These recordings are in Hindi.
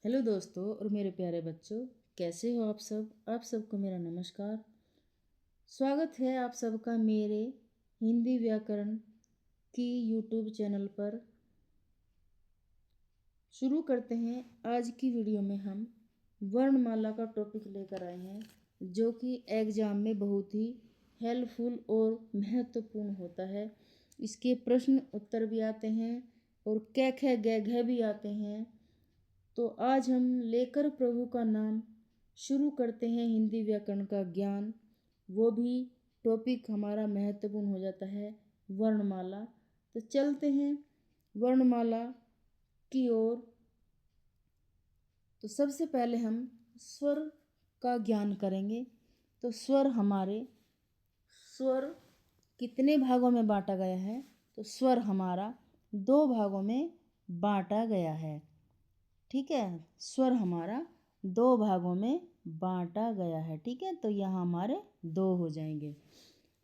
हेलो दोस्तों और मेरे प्यारे बच्चों, कैसे हो आप सब। आप सबको मेरा नमस्कार। स्वागत है आप सबका मेरे हिंदी व्याकरण की यूट्यूब चैनल पर। शुरू करते हैं। आज की वीडियो में हम वर्णमाला का टॉपिक लेकर आए हैं, जो कि एग्जाम में बहुत ही हेल्पफुल और महत्वपूर्ण होता है। इसके प्रश्न उत्तर भी आते हैं और कै ख गै घ भी आते हैं। तो आज हम लेकर प्रभु का नाम शुरू करते हैं हिंदी व्याकरण का ज्ञान। वो भी टॉपिक हमारा महत्वपूर्ण हो जाता है वर्णमाला। तो चलते हैं वर्णमाला की ओर। तो सबसे पहले हम स्वर का ज्ञान करेंगे। तो स्वर कितने भागों में बांटा गया है। तो स्वर हमारा 2 भागों में बांटा गया है। ठीक है, स्वर हमारा 2 भागों में बांटा गया है। ठीक है, तो यहाँ हमारे 2 हो जाएंगे।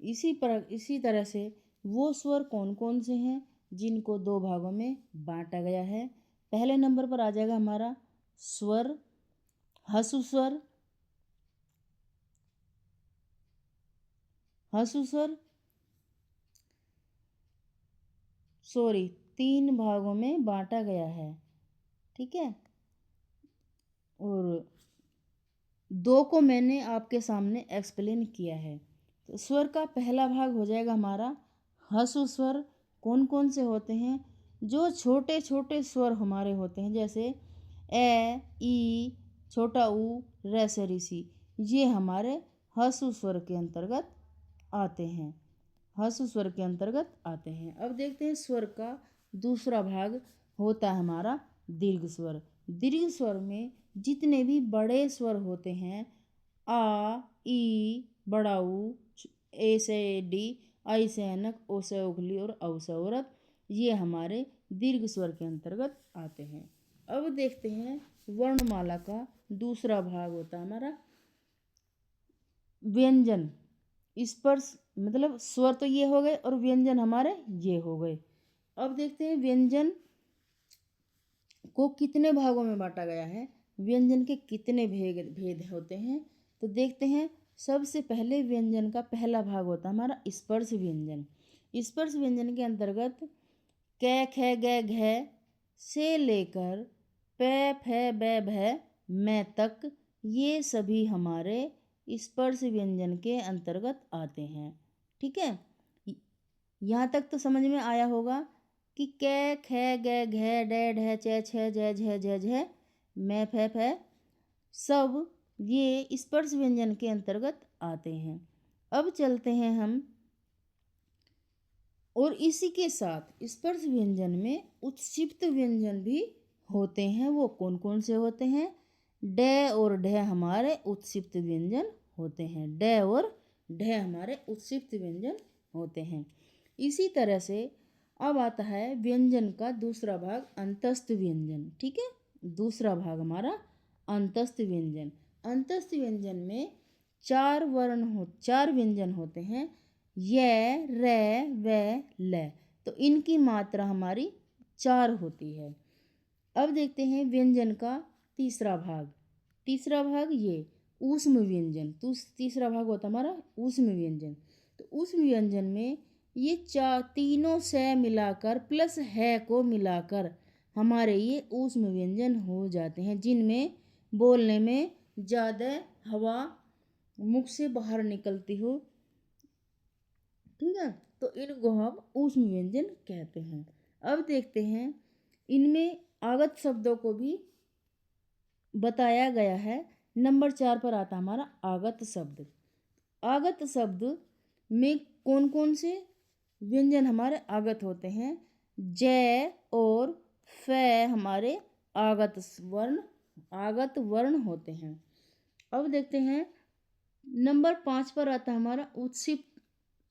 इसी तरह से वो स्वर कौन कौन से हैं जिनको 2 भागों में बांटा गया है। पहले नंबर पर आ जाएगा हमारा स्वर, हसु स्वर, हसु स्वर 3 भागों में बांटा गया है। ठीक है, और 2 को मैंने आपके सामने एक्सप्लेन किया है। तो स्वर का पहला भाग हो जाएगा हमारा हसु स्वर। कौन कौन से होते हैं? जो छोटे छोटे स्वर हमारे होते हैं, जैसे ए, ई, छोटा ऊ, रे से ऋषि, ये हमारे हसु स्वर के अंतर्गत आते हैं। हसु स्वर के अंतर्गत आते हैं। अब देखते हैं स्वर का दूसरा भाग होता है हमारा दीर्घ स्वर। दीर्घ स्वर में जितने भी बड़े स्वर होते हैं, आ, ई, बड़ा ऊ, ए से डी, आई से अनक, ओ से उगली और औ से औरत, ये हमारे दीर्घ स्वर के अंतर्गत आते हैं। अब देखते हैं वर्णमाला का दूसरा भाग होता है हमारा व्यंजन। स्पर्श मतलब स्वर तो ये हो गए और व्यंजन हमारे ये हो गए। अब देखते हैं व्यंजन को कितने भागों में बांटा गया है, व्यंजन के कितने भेद होते हैं। तो देखते हैं। सबसे पहले व्यंजन का पहला भाग होता है हमारा स्पर्श व्यंजन। स्पर्श व्यंजन के अंतर्गत कै ख गै घ से लेकर पै फै बै भै मैं तक, ये सभी हमारे स्पर्श व्यंजन के अंतर्गत आते हैं। ठीक है, यहाँ तक तो समझ में आया होगा कि कै ख गै घै डै ढै चै छ जै झै झै झै मैं फै फै सब ये स्पर्श व्यंजन के अंतर्गत आते हैं। अब चलते हैं हम, और इसी के साथ स्पर्श व्यंजन में उत्क्षिप्त व्यंजन भी होते हैं। वो कौन कौन से होते हैं? डै और ढै हमारे उत्क्षिप्त व्यंजन होते हैं। डै और ढै हमारे उत्क्षिप्त व्यंजन होते हैं। इसी तरह से अब आता है व्यंजन का दूसरा भाग अंतस्थ व्यंजन। ठीक है, दूसरा भाग हमारा अंतस्थ व्यंजन। अंतस्थ व्यंजन में 4 व्यंजन होते हैं, य, रे, व, ल। तो इनकी मात्रा हमारी 4 होती है। अब देखते हैं व्यंजन का तीसरा भाग। तीसरा भाग ये ऊष्म व्यंजन। तो तीसरा भाग होता है हमारा ऊष्म व्यंजन। तो ऊष्म व्यंजन में ये तीनों से मिलाकर प्लस है को मिलाकर हमारे ये ऊष्म व्यंजन हो जाते हैं, जिनमें बोलने में ज़्यादा हवा मुख से बाहर निकलती हो। ठीक है, तो इनको हम ऊष्म व्यंजन कहते हैं। अब देखते हैं इनमें आगत शब्दों को भी बताया गया है। नंबर 4 पर आता हमारा आगत शब्द। आगत शब्द में कौन कौन से व्यंजन हमारे आगत होते हैं? जय और फ हमारे आगत वर्ण होते हैं। अब देखते हैं नंबर 5 पर आता है हमारा उत्क्षिप्त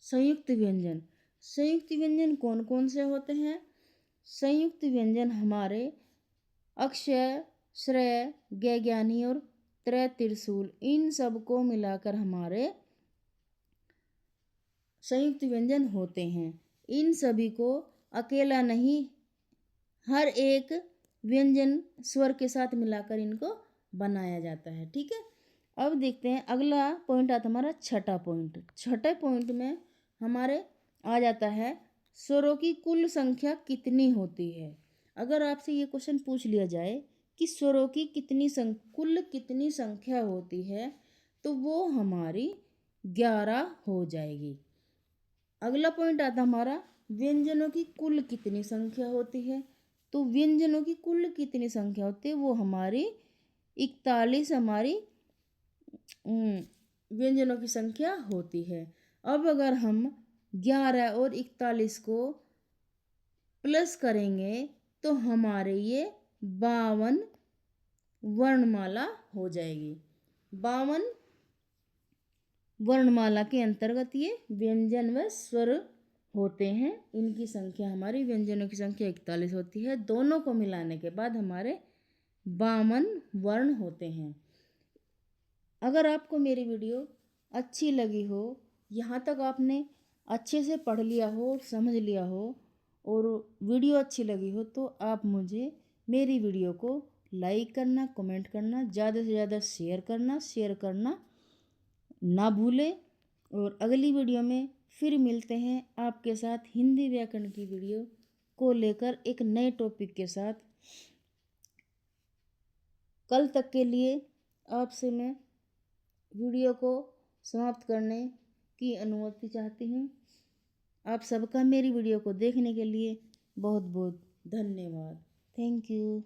संयुक्त व्यंजन। संयुक्त व्यंजन कौन कौन से होते हैं? संयुक्त व्यंजन हमारे अक्षय, श्रेय, ज्ञानी और त्रय त्रिशूल, इन सब को मिलाकर हमारे संयुक्त व्यंजन होते हैं। इन सभी को अकेला नहीं, हर एक व्यंजन स्वर के साथ मिलाकर इनको बनाया जाता है। ठीक है, अब देखते हैं अगला पॉइंट आता हमारा छठा पॉइंट। छठे पॉइंट में हमारे आ जाता है स्वरों की कुल संख्या कितनी होती है। अगर आपसे ये क्वेश्चन पूछ लिया जाए कि स्वरों की कुल कितनी संख्या होती है, तो वो हमारी 11 हो जाएगी। अगला पॉइंट आता हमारा व्यंजनों की कुल कितनी संख्या होती है। तो व्यंजनों की कुल कितनी संख्या होती है, वो हमारी 41 हमारी व्यंजनों की संख्या होती है। अब अगर हम 11 और 41 को प्लस करेंगे तो हमारे ये 52 वर्णमाला हो जाएगी। 52 वर्णमाला के अंतर्गत ये व्यंजन व स्वर होते हैं। इनकी संख्या हमारी व्यंजनों की संख्या 41 होती है। दोनों को मिलाने के बाद हमारे 52 वर्ण होते हैं। अगर आपको मेरी वीडियो अच्छी लगी हो, यहाँ तक आपने अच्छे से पढ़ लिया हो, समझ लिया हो और वीडियो अच्छी लगी हो, तो आप मुझे मेरी वीडियो को लाइक करना, कमेंट करना, ज़्यादा से ज़्यादा शेयर करना ना भूलें। और अगली वीडियो में फिर मिलते हैं आपके साथ हिंदी व्याकरण की वीडियो को लेकर एक नए टॉपिक के साथ। कल तक के लिए आपसे मैं वीडियो को समाप्त करने की अनुमति चाहती हूँ। आप सबका मेरी वीडियो को देखने के लिए बहुत बहुत धन्यवाद। Thank you.